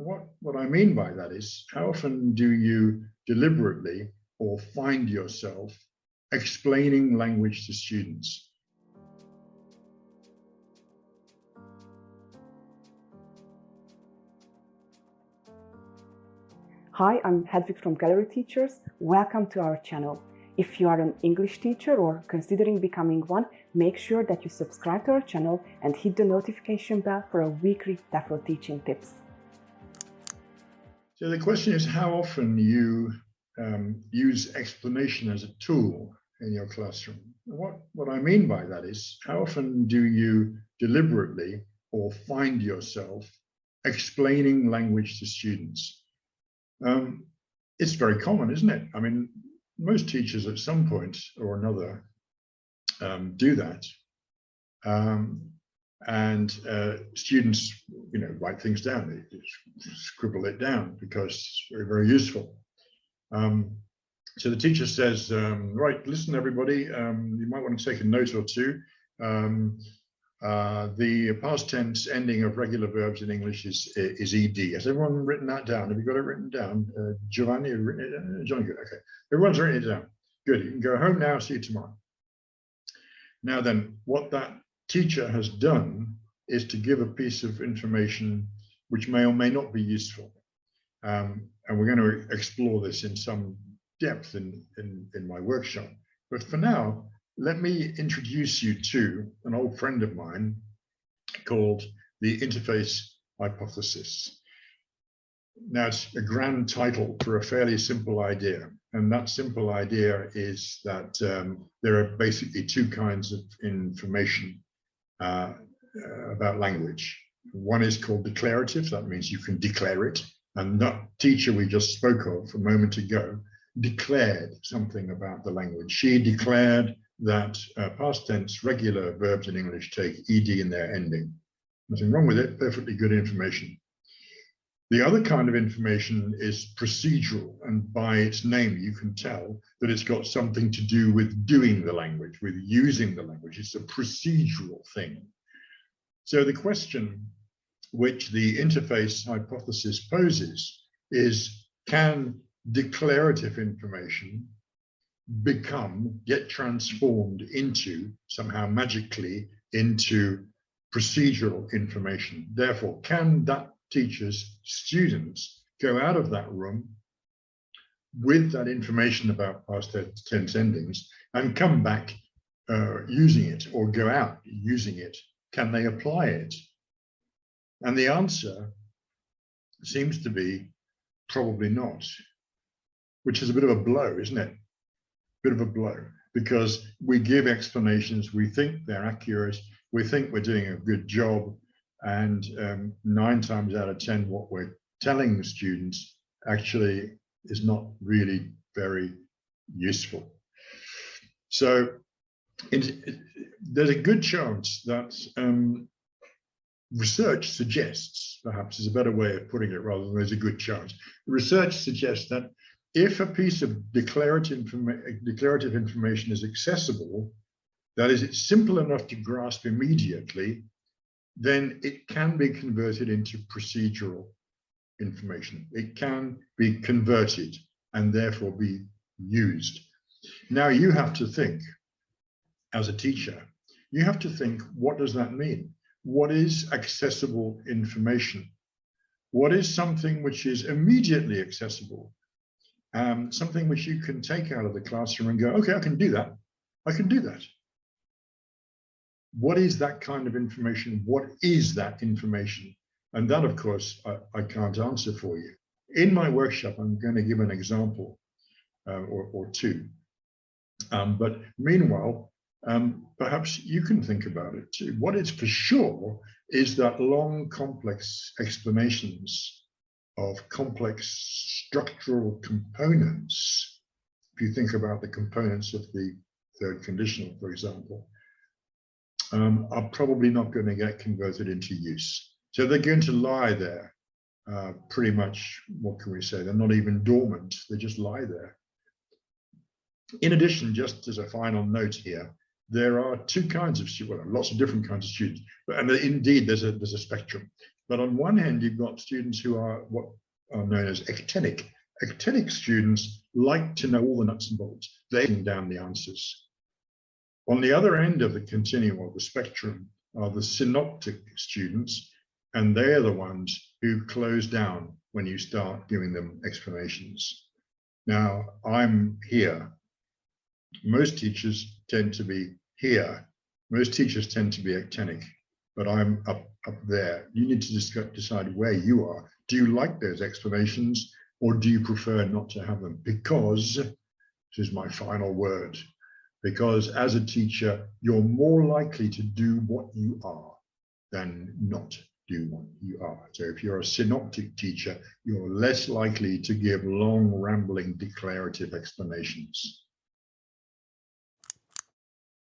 What I mean by that is, how often do you deliberately or find yourself explaining language to students? Hi, I'm Hedvig from Gallery Teachers. Welcome to our channel. If you are an English teacher or considering becoming one, make sure that you subscribe to our channel and hit the notification bell for our weekly TEFL teaching tips. So the question is how often you use explanation as a tool in your classroom. What I mean by that is, how often do you deliberately or find yourself explaining language to students? It's very common, isn't it? I mean, most teachers at some point or another do that. Students, write things down. They scribble it down because it's very, very useful. So the teacher says, right, listen, everybody, you might want to take a note or two. The past tense ending of regular verbs in English is ed. Has everyone written that down? Have you got it written down? Giovanni, Johnny, good. Okay, everyone's written it down. Good. You can go home now. See you tomorrow. Now then, what that teacher has done is to give a piece of information which may or may not be useful, and we're going to explore this in some depth in my workshop. But for now, let me introduce you to an old friend of mine called the interface hypothesis. Now, it's a grand title for a fairly simple idea. And that simple idea is that there are basically two kinds of information about language. One is called declarative. That means you can declare it. And that teacher we just spoke of a moment ago declared something about the language. She declared that past tense regular verbs in English take ed in their ending. Nothing wrong with it, perfectly good information. The other kind of information is procedural, and by its name you can tell that it's got something to do with doing the language, with using the language. It's a procedural thing. So the question which the interface hypothesis poses is, can declarative information get transformed into, somehow magically, into procedural information? Therefore, can that teacher's students go out of that room with that information about past tense endings and come back using it, or go out using it? Can they apply it? And the answer seems to be probably not, which is a bit of a blow, isn't it? Bit of a blow, because we give explanations, we think they're accurate, we think we're doing a good job, and 9 times out of 10 what we're telling the students actually is not really very useful. So there's a good chance that research suggests, perhaps is a better way of putting it rather than there's a good chance, research suggests that if a piece of declarative information is accessible, that is, it's simple enough to grasp immediately, then it can be converted into procedural information. It can be converted and therefore be used. Now you have to think, as a teacher, you have to think, what does that mean? What is accessible information? What is something which is immediately accessible? Something which you can take out of the classroom and go, okay, I can do that. I can do that. What is that kind of information? What is that information? And that, of course, I can't answer for you. In my workshop, I'm going to give an example or two. But meanwhile, perhaps you can think about it too. What is for sure is that long, complex explanations of complex structural components, if you think about the components of the third conditional, for example, are probably not going to get converted into use. So they're going to lie there, pretty much, what can we say? They're not even dormant, they just lie there. In addition, just as a final note here, there are two kinds of students, well, lots of different kinds of students, and indeed there's a spectrum. But on one hand, you've got students who are what are known as actinic. Actinic students like to know all the nuts and bolts. They bring down the answers. On the other end of the continuum or the spectrum are the synoptic students, and they're the ones who close down when you start giving them explanations. Now, I'm here. Most teachers tend to be here. Most teachers tend to be actinic, but I'm up there. You need to decide where you are. Do you like those explanations, or do you prefer not to have them? Because, this is my final word, because as a teacher, you're more likely to do what you are than not do what you are. So if you're a synoptic teacher, you're less likely to give long, rambling, declarative explanations.